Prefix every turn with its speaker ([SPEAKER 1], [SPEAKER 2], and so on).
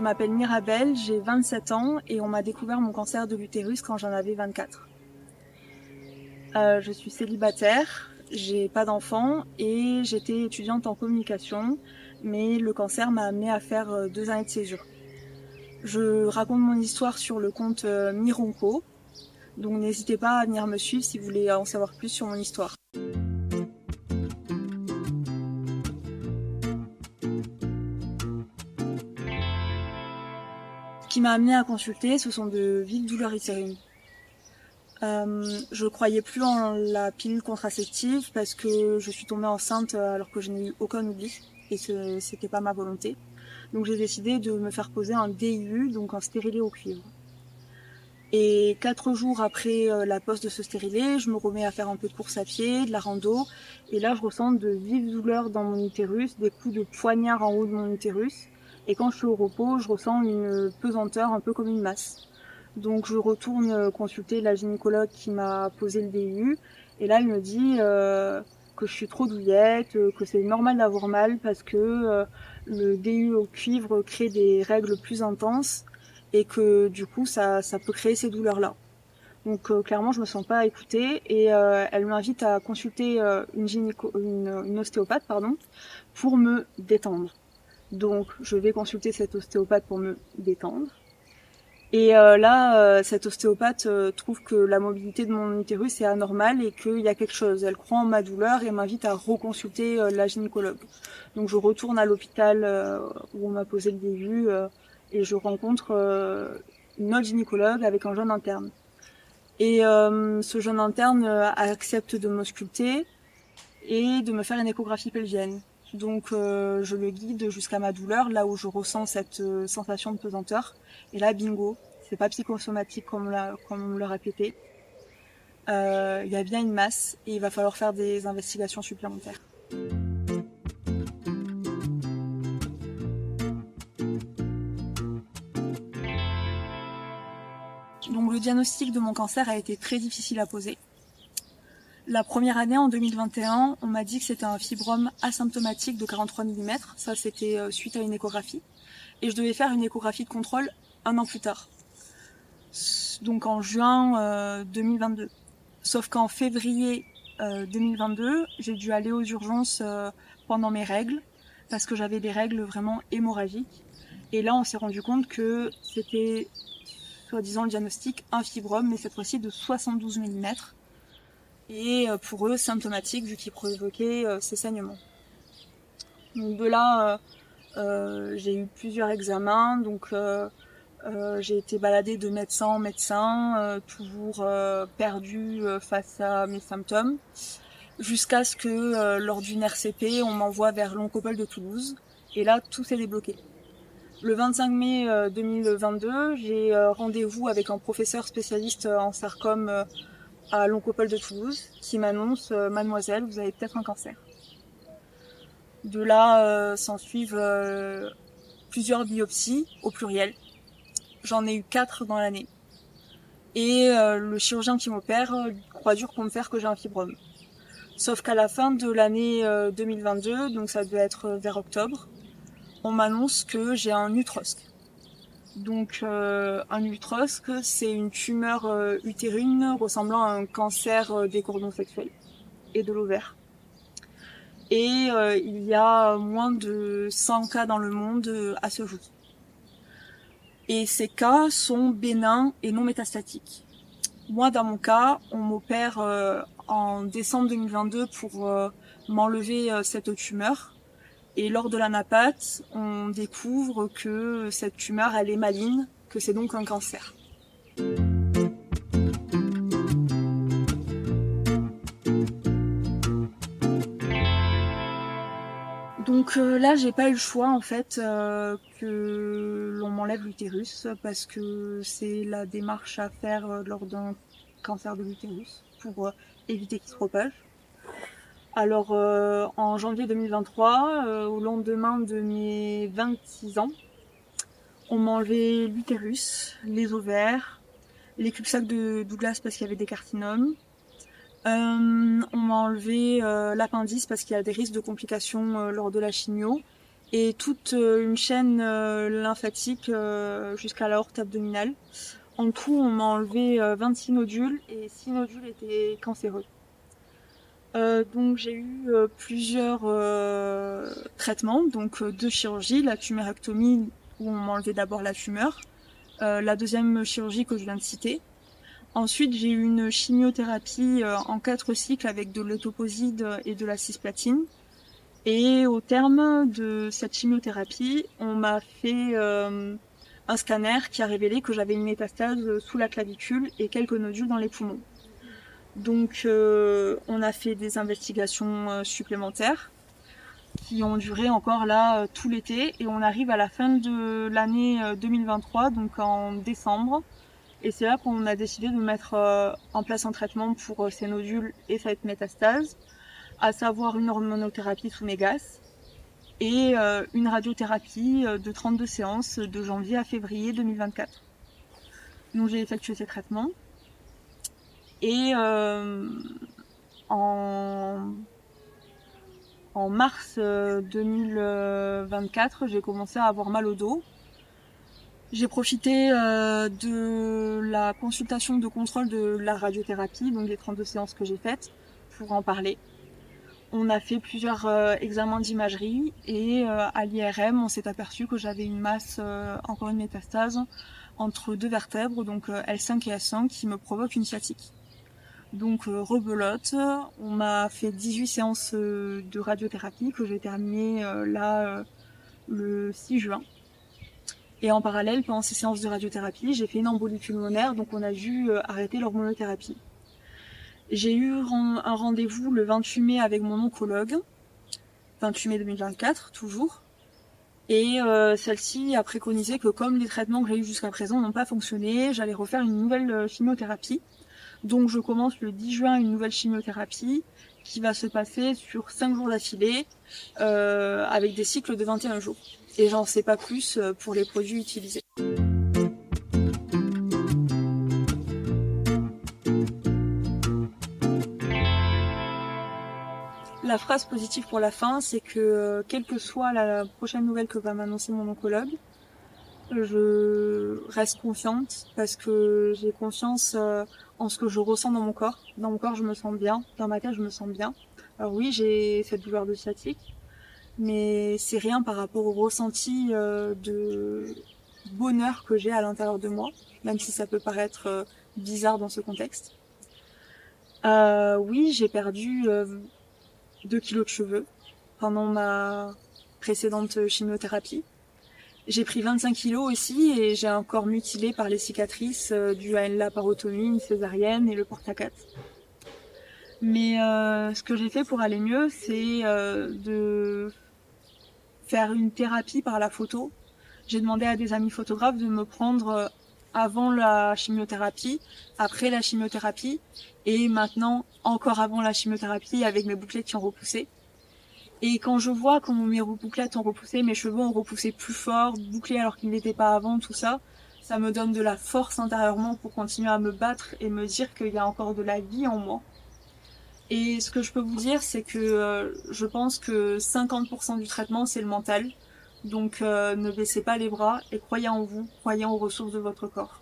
[SPEAKER 1] m'appelle Mirabelle, j'ai 27 ans et on m'a découvert mon cancer de l'utérus quand j'en avais 24. Je suis célibataire, j'ai pas d'enfant et j'étais étudiante en communication, mais le cancer m'a amenée à faire 2 années de césure. Je raconte mon histoire sur le compte Mironco, donc n'hésitez pas à venir me suivre si vous voulez en savoir plus sur mon histoire. Ce qui m'a amenée à consulter, ce sont de vives douleurs utérines. Je croyais plus en la pilule contraceptive parce que je suis tombée enceinte alors que je n'ai eu aucun oubli et que c'était pas ma volonté. Donc j'ai décidé de me faire poser un DIU, donc un stérilet au cuivre. Et 4 jours après la pose de ce stérilet, je me remets à faire un peu de course à pied, de la rando, et là je ressens de vives douleurs dans mon utérus, des coups de poignard en haut de mon utérus, et quand je suis au repos, je ressens une pesanteur un peu comme une masse. Donc je retourne consulter la gynécologue qui m'a posé le DIU, et là elle me dit que je suis trop douillette, que c'est normal d'avoir mal parce que le DIU au cuivre crée des règles plus intenses, et que du coup ça peut créer ces douleurs-là. Donc clairement je me sens pas écoutée et elle m'invite à consulter une ostéopathe pour me détendre. Donc je vais consulter cette ostéopathe pour me détendre. Et cette ostéopathe trouve que la mobilité de mon utérus est anormale et qu'il y a quelque chose. Elle croit en ma douleur et m'invite à reconsulter la gynécologue. Donc je retourne à l'hôpital où on m'a posé le DIU et je rencontre une autre gynécologue avec un jeune interne. Et ce jeune interne accepte de m'ausculter et de me faire une échographie pelvienne. Donc je le guide jusqu'à ma douleur, là où je ressens cette sensation de pesanteur. Et là, bingo, c'est pas psychosomatique comme on me l'a répété. Il y a bien une masse et il va falloir faire des investigations supplémentaires. Donc le diagnostic de mon cancer a été très difficile à poser. La première année, en 2021, on m'a dit que c'était un fibrome asymptomatique de 43 mm. Ça, c'était suite à une échographie. Et je devais faire une échographie de contrôle un an plus tard. Donc en juin 2022. Sauf qu'en février 2022, j'ai dû aller aux urgences pendant mes règles, parce que j'avais des règles vraiment hémorragiques. Et là, on s'est rendu compte que c'était, soi-disant le diagnostic, un fibrome, mais cette fois-ci de 72 mm. Et pour eux, symptomatique, vu qu'il provoquait ces saignements. Donc de là, j'ai eu plusieurs examens, donc j'ai été baladée de médecin en médecin, toujours perdue face à mes symptômes, jusqu'à ce que lors d'une RCP, on m'envoie vers l'Oncopole de Toulouse, et là, tout s'est débloqué. Le 25 mai 2022, j'ai rendez-vous avec un professeur spécialiste en sarcome à l'Oncopole de Toulouse, qui m'annonce « Mademoiselle, vous avez peut-être un cancer ». De là, s'ensuivent plusieurs biopsies, au pluriel. J'en ai eu 4 dans l'année. Et le chirurgien qui m'opère croit dur pour me faire que j'ai un fibrome. Sauf qu'à la fin de l'année 2022, donc ça devait être vers octobre, on m'annonce que j'ai un utrosque. Donc un utrosque, c'est une tumeur utérine ressemblant à un cancer des cordons sexuels et de l'ovaire. Et il y a moins de 100 cas dans le monde à ce jour. Et ces cas sont bénins et non métastatiques. Moi, dans mon cas, on m'opère en décembre 2022 pour m'enlever cette tumeur. Et lors de l'anapathe, on découvre que cette tumeur, elle est maligne, que c'est donc un cancer. Donc là, j'ai pas eu le choix en fait que l'on m'enlève l'utérus parce que c'est la démarche à faire lors d'un cancer de l'utérus pour éviter qu'il se propage. Alors en janvier 2023, au lendemain de mes 26 ans, on m'a enlevé l'utérus, les ovaires, les cul-de-sac de Douglas parce qu'il y avait des carcinomes. On m'a enlevé l'appendice parce qu'il y a des risques de complications lors de la chimio. et toute une chaîne lymphatique jusqu'à l'aorte abdominale. En tout, on m'a enlevé 26 nodules et 6 nodules étaient cancéreux. Donc j'ai eu plusieurs traitements, donc 2 chirurgies, la tumérectomie où on m'a enlevé d'abord la tumeur, la deuxième chirurgie que je viens de citer. Ensuite j'ai eu une chimiothérapie en 4 cycles avec de l'étoposide et de la cisplatine. Et au terme de cette chimiothérapie, on m'a fait un scanner qui a révélé que j'avais une métastase sous la clavicule et quelques nodules dans les poumons. Donc on a fait des investigations supplémentaires qui ont duré encore là tout l'été et on arrive à la fin de l'année 2023, donc en décembre. Et c'est là qu'on a décidé de mettre en place un traitement pour ces nodules et cette métastase, à savoir une hormonothérapie sous mégas et une radiothérapie de 32 séances de janvier à février 2024. Donc j'ai effectué ces traitements. Et en mars 2024, j'ai commencé à avoir mal au dos. J'ai profité de la consultation de contrôle de la radiothérapie, donc des 32 séances que j'ai faites, pour en parler. On a fait plusieurs examens d'imagerie et à l'IRM, on s'est aperçu que j'avais une masse, encore une métastase, entre 2 vertèbres, donc L5 et S5, qui me provoque une sciatique. Donc rebelote, on m'a fait 18 séances de radiothérapie que j'ai terminé le 6 juin. Et en parallèle, pendant ces séances de radiothérapie, j'ai fait une embolie pulmonaire, donc on a dû arrêter l'hormonothérapie. J'ai eu un rendez-vous le 28 mai avec mon oncologue, 28 mai 2024 toujours, et celle-ci a préconisé que comme les traitements que j'ai eu jusqu'à présent n'ont pas fonctionné, j'allais refaire une nouvelle chimiothérapie. Donc je commence le 10 juin une nouvelle chimiothérapie qui va se passer sur 5 jours d'affilée avec des cycles de 21 jours. Et j'en sais pas plus pour les produits utilisés. La phrase positive pour la fin, c'est que quelle que soit la prochaine nouvelle que va m'annoncer mon oncologue, je reste confiante parce que j'ai confiance en ce que je ressens dans mon corps. Dans mon corps, je me sens bien. Dans ma tête, je me sens bien. Alors oui, j'ai cette douleur de sciatique, mais c'est rien par rapport au ressenti de bonheur que j'ai à l'intérieur de moi, même si ça peut paraître bizarre dans ce contexte. Oui, j'ai perdu 2 kilos de cheveux pendant ma précédente chimiothérapie. J'ai pris 25 kilos aussi et j'ai un corps mutilé par les cicatrices dues à une laparotomie, une césarienne et le porte-à-4. Mais ce que j'ai fait pour aller mieux, c'est de faire une thérapie par la photo. J'ai demandé à des amis photographes de me prendre avant la chimiothérapie, après la chimiothérapie et maintenant encore avant la chimiothérapie avec mes bouclettes qui ont repoussé. Et quand je vois comment mes bouclettes ont repoussé, mes cheveux ont repoussé plus fort, bouclés alors qu'ils n'étaient pas avant, tout ça, ça me donne de la force intérieurement pour continuer à me battre et me dire qu'il y a encore de la vie en moi. Et ce que je peux vous dire, c'est que je pense que 50% du traitement, c'est le mental. Donc ne baissez pas les bras et croyez en vous, croyez aux ressources de votre corps.